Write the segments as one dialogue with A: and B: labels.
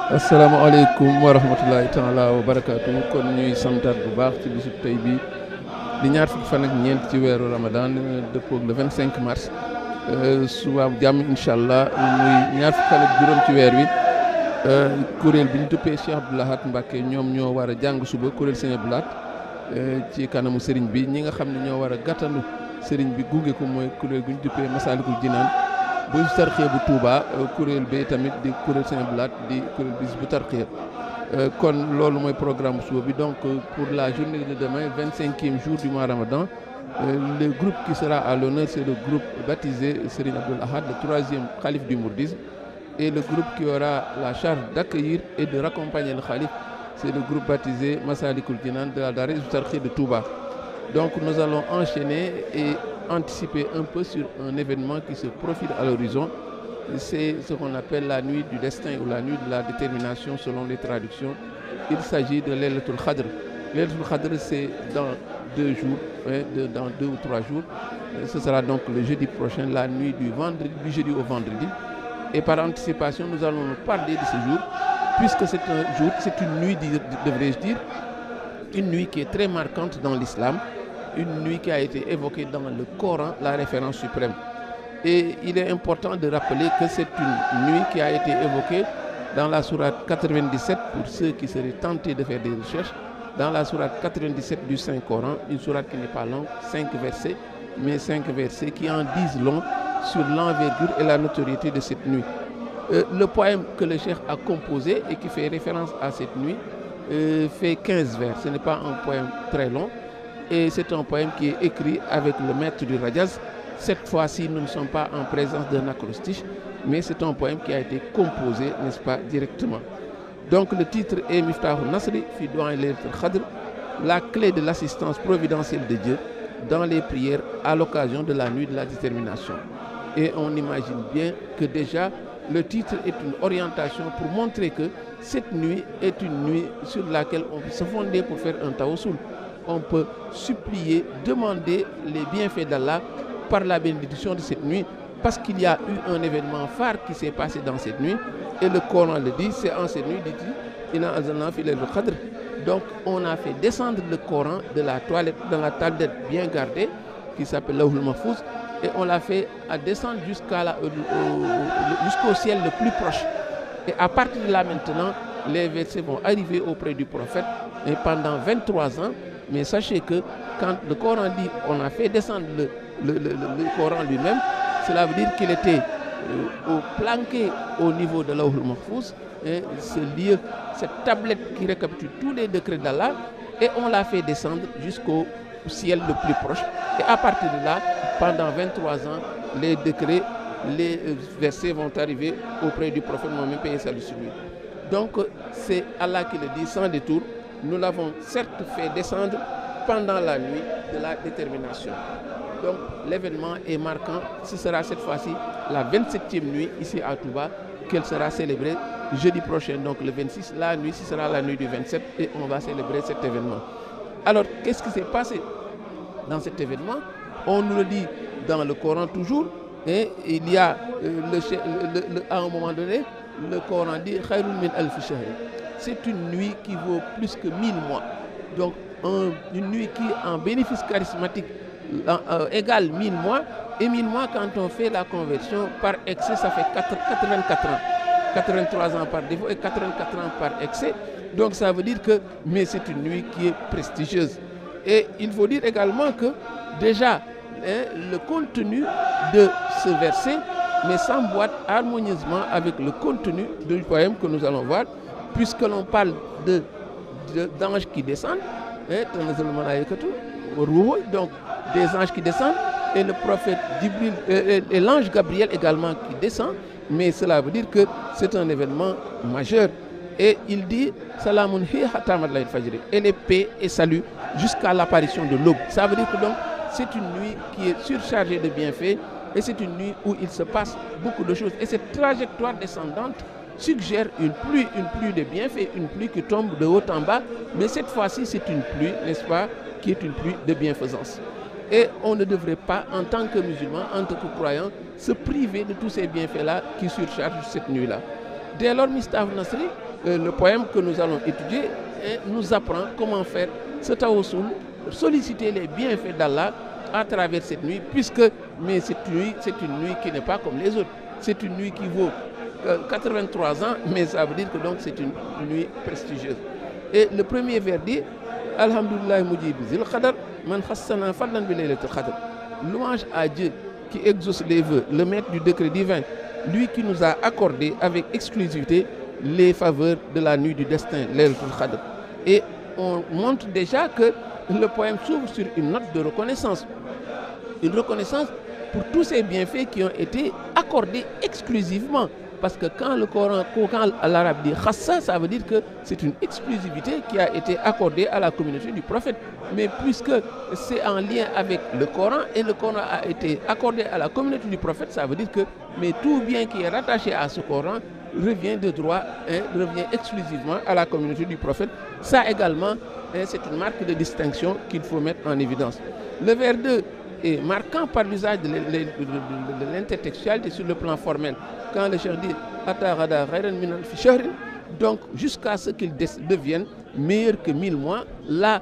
A: asalaamaaleykum wa rahmatulahi taala wa barakaatu kon ñuy santaat bu baax ci bisub tey bii di ñaar fukki fan ak ñeent ci weeru Ramadan dëppoog le 25 mars suba jàmm incha allah muy ñaar fukki fan ak juróom ci weer wi kuréel bi ñu duppee Cheikh Abdou Lahad Mbacké ñoom ñoo war a jàng suba kuréel Sëñ Abdou Lahad ci kanamu sëriñ bi ñi nga xam ne ñoo war a gàttandu sëriñ bi gunge ko mooy kuréel gu ñu duppee Masaalikul Jinaan bu tarxiya bu Touba kuréel bi tamit di kuréel Sëñ Abdou Lahad di kuréel bis bu tarxiya kon loolu mooy programme suba bi donc pour la journée de demain 25e jour du mois Ramadan le groupe qui sera à l'honneur c'est le groupe baptisé Serigne Abdou Lahad, le troisième khalife du mouridisme, et le groupe qui aura la charge d'accueillir et de raccompagner le khalife c'est le groupe baptisé Massalikul Jinan de la Daara Hizbut Tarqiyyah de Touba. Donc nous allons enchaîner et anticiper un peu sur un événement qui se profile à l'horizon. C'est ce qu'on appelle la nuit du destin ou la nuit de la détermination selon les traductions. Il s'agit de Laylatul Qadr. Laylatul Qadr, c'est dans 2 jours, dans 2 ou 3 jours. Ce sera donc le jeudi prochain, la nuit du jeudi au vendredi. Et par anticipation, nous allons nous parler de ce jour, puisque c'est un jour, c'est une nuit, devrais-je dire, une nuit qui est très marquante dans l'islam, une nuit qui a été évoquée dans le Coran, la référence suprême. Et il est important de rappeler que c'est une nuit qui a été évoquée dans la sourate 97, pour ceux qui seraient tentés de faire des recherches, dans la sourate 97 du Saint-Coran, une sourate qui n'est pas longue, 5 versets, mais 5 versets qui en disent long sur l'envergure et la notoriété de cette nuit. Le poème que le cheikh a composé et qui fait référence à cette nuit fait 15 vers. Ce n'est pas un poème très long et c'est un poème qui est écrit avec le maître du Rajaz. Cette fois-ci, nous ne sommes pas en présence d'un acrostiche, mais c'est un poème qui a été composé, n'est-ce pas, directement. Donc le titre est Miftahul Nasri fi Du'a Laylatul Qadr, la clé de l'assistance providentielle de Dieu dans les prières à l'occasion de la nuit de la détermination. Et on imagine bien que déjà le titre est une orientation pour montrer que cette nuit est une nuit sur laquelle on peut se fonder pour faire un tawassul. On peut supplier, demander les bienfaits d'Allah par la bénédiction de cette nuit, parce qu'il y a eu un événement phare qui s'est passé dans cette nuit, et le Coran le dit, c'est en cette nuit, dit-il, Inna anzalnahu fi laylatil qadr. Donc on a fait descendre le Coran de la toilette, dans la tablette bien gardée, qui s'appelle Lawhul Mahfouz, et on l'a fait à descendre jusqu'au ciel le plus proche. Et à partir de là maintenant, les versets vont arriver auprès du prophète, et pendant 23 ans, mais sachez que quand le Coran dit, on a fait descendre le Coran lui-même, cela veut dire qu'il était planqué au niveau de Lawhul Mahfouz, ce lieu, cette tablette qui récapitule tous les décrets d'Allah, et on l'a fait descendre jusqu'au ciel le plus proche. Et à partir de là, pendant 23 ans, les décrets, les versets vont arriver auprès du prophète Mohammed, paix et salut sur lui. Donc c'est Allah qui le dit sans détour. Nous l'avons certes fait descendre pendant la nuit de la détermination. Donc l'événement est marquant. Ce sera cette fois-ci la 27e nuit ici à Touba qu'elle sera célébrée jeudi prochain, donc le 26. La nuit, ce sera la nuit du 27 et on va célébrer cet événement. Alors, qu'est-ce qui s'est passé dans cet événement? On nous le dit dans le Coran toujours, et il y a à un moment donné, le Coran dit Khayrun min alfi shahr. C'est une nuit qui vaut plus que 1000 mois. Donc une nuit qui en bénéfice charismatique égale 1000 mois, et 1000 mois quand on fait la conversion par excès, ça fait 84 ans. 83 ans par défaut et 84 ans par excès. Donc ça veut dire que, mais c'est une nuit qui est prestigieuse. Et il faut dire également que déjà, le contenu de ce verset mais s'emboîte harmonieusement avec le contenu du poème que nous allons voir, puisque l'on parle d'anges qui descendent, donc des anges qui descendent, et le prophète Jibril, et l'ange Gabriel également qui descend, mais cela veut dire que c'est un événement majeur. Et il dit Salamun hiya hatta matla'il fajr, et les paix et salut jusqu'à l'apparition de l'aube. Ça veut dire que donc c'est une nuit qui est surchargée de bienfaits, et c'est une nuit où il se passe beaucoup de choses. Et cette trajectoire descendante suggère une pluie de bienfaits, une pluie qui tombe de haut en bas, mais cette fois-ci c'est une pluie, n'est-ce pas, qui est une pluie de bienfaisance. Et on ne devrait pas, en tant que musulman, en tant que croyant, se priver de tous ces bienfaits-là qui surchargent cette nuit-là. Dès lors, Miftahul Nasri, le poème que nous allons étudier nous apprend comment faire ce tawassul, solliciter les bienfaits d'Allah à travers cette nuit, mais cette nuit, c'est une nuit qui n'est pas comme les autres. C'est une nuit qui vaut 83 ans, mais ça veut dire que donc c'est une nuit prestigieuse. Et le premier vers dit Alhamdulillah mujib zil qadar man khassana fadlan bi laylatil qadr. Louange à Dieu qui exauce les vœux, le maître du décret divin, lui qui nous a accordé avec exclusivité les faveurs de la nuit du destin, Laylatul Qadr. Et on montre déjà que le poème s'ouvre sur une note de reconnaissance. Une reconnaissance pour tous ces bienfaits qui ont été accordés exclusivement. Parce que quand l'arabe dit khassa, ça veut dire que c'est une exclusivité qui a été accordée à la communauté du prophète. Mais puisque c'est en lien avec le Coran et le Coran a été accordé à la communauté du prophète, ça veut dire que tout bien qui est rattaché à ce Coran revient de droit, revient exclusivement à la communauté du prophète. Ça également, c'est une marque de distinction qu'il faut mettre en évidence. Le vers 2 est marquant par l'usage de l'intertextualité sur le plan formel. Quand le cheikh dit donc jusqu'à ce qu'il devienne meilleur que 1000 mois, là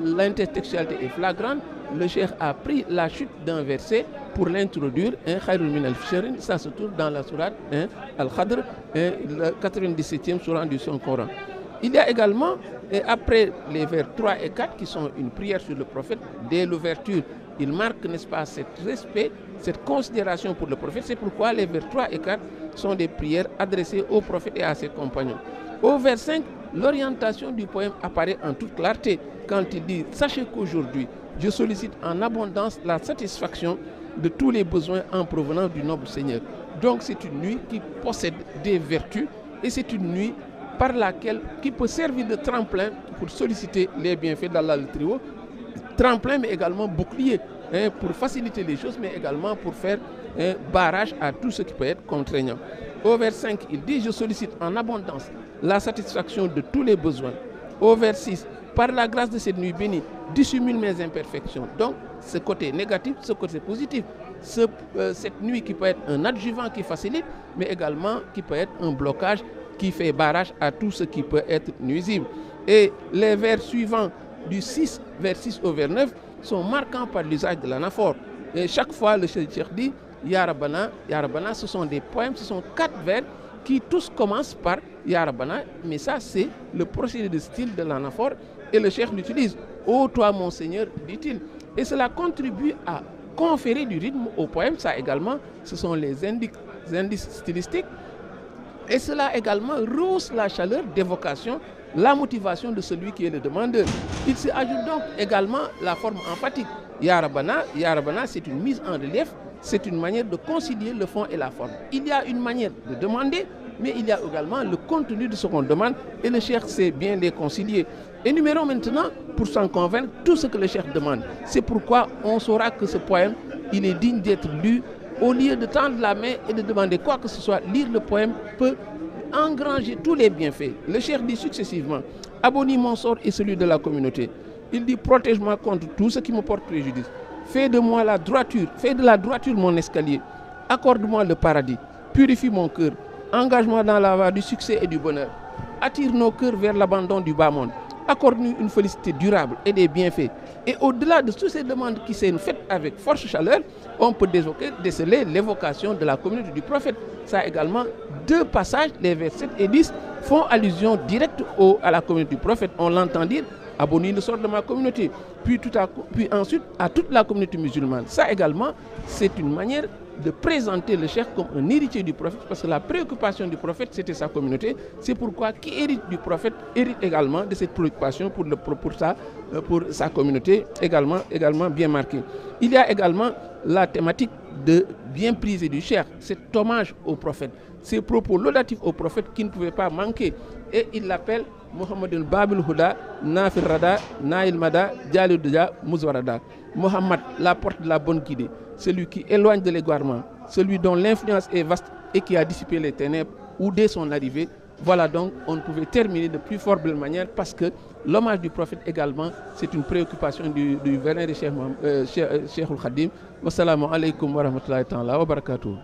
A: l'intertextualité est flagrante. Le cheikh a pris la chute d'un verset pour l'introduire. Ça se trouve dans la sourate Al-Khadr, la 97e sourate du Saint-Coran. Il y a également, après les vers 3 et 4 qui sont une prière sur le prophète, dès l'ouverture, il marque, n'est-ce pas, cet respect, cette considération pour le prophète. C'est pourquoi les vers 3 et 4 sont des prières adressées au prophète et à ses compagnons. Au vers 5, l'orientation du poème apparaît en toute clarté quand il dit « Sachez qu'aujourd'hui, je sollicite en abondance la satisfaction de tous les besoins en provenance du noble Seigneur. » Donc c'est une nuit qui possède des vertus et c'est une nuit par laquelle qui peut servir de tremplin pour solliciter les bienfaits d'Allah le Très-Haut. Tremplin mais également bouclier pour faciliter les choses, mais également pour faire un barrage à tout ce qui peut être contraignant. Au vers 5, il dit « Je sollicite en abondance la satisfaction de tous les besoins. » Au vers 6, « Par la grâce de cette nuit bénie, dissimule mes imperfections. » Donc, ce côté négatif, ce côté positif. Cette nuit qui peut être un adjuvant qui facilite, mais également qui peut être un blocage qui fait barrage à tout ce qui peut être nuisible. Et les vers suivants, du 6, vers 6 au vers 9, sont marquants par l'usage de l'anaphore. Et chaque fois, le cheikh dit Ya Rabbana, ce sont des poèmes, ce sont 4 vers qui tous commencent par Ya Rabbana, mais ça c'est le procédé de style de l'anaphore et le cheikh l'utilise. Ô toi mon Seigneur, dit-il. Et cela contribue à conférer du rythme au poème. Ça également, ce sont les indices stylistiques. Et cela également rehausse la chaleur d'évocation, la motivation de celui qui est le demandeur. Il se ajoute donc également la forme emphatique. Ya Rabbana, c'est une mise en relief, c'est une manière de concilier le fond et la forme. Il y a une manière de demander, mais il y a également le contenu de ce qu'on demande et le cheikh sait bien les concilier. Énumérons maintenant, pour s'en convaincre, tout ce que le cheikh demande. C'est pourquoi on saura que ce poème, il est digne d'être lu. Au lieu de tendre la main et de demander quoi que ce soit, lire le poème peut engranger tous les bienfaits. Le cheikh dit successivement « Abonis mon sort et celui de la communauté. » Il dit « Protège-moi contre tout ce qui me porte préjudice. Fais de moi la droiture, fais de la droiture mon escalier. Accorde-moi le paradis. Purifie mon cœur. Engage-moi dans la voie du succès et du bonheur. Attire nos cœurs vers l'abandon du bas monde. Accorde-nous une félicité durable et des bienfaits. » Et au-delà de toutes ces demandes qui sont faites avec forte chaleur, on peut déceler l'évocation de la communauté du prophète. Ça également, 2 passages, les versets 7 et 10, font allusion directe à la communauté du prophète. On l'entend dire « Abonis le sort de ma communauté », puis ensuite à toute la communauté musulmane. Ça également, c'est une manière de présenter le cheikh comme un héritier du prophète, parce que la préoccupation du prophète, c'était sa communauté. C'est pourquoi qui hérite du prophète hérite également de cette préoccupation pour sa communauté, également bien marquée. Il y a également la thématique de bien priser du cheikh, cet hommage au prophète, ces propos laudatifs au prophète qui ne pouvaient pas manquer. Et il l'appelle Mohammed Babil Huda, Nafir Rada, Nail Mada, Jalil Dja, Mouzwarada. Mohammed, la porte de la bonne guidée, celui qui éloigne de l'égarement, celui dont l'influence est vaste et qui a dissipé les ténèbres ou dès son arrivée. Voilà donc, on ne pouvait terminer de plus fort belle manière parce que l'hommage du prophète également, c'est une préoccupation du vénéré Cheikh Al Khadim. Wassalamu alaikum wa rahmatullahi wa barakatuh.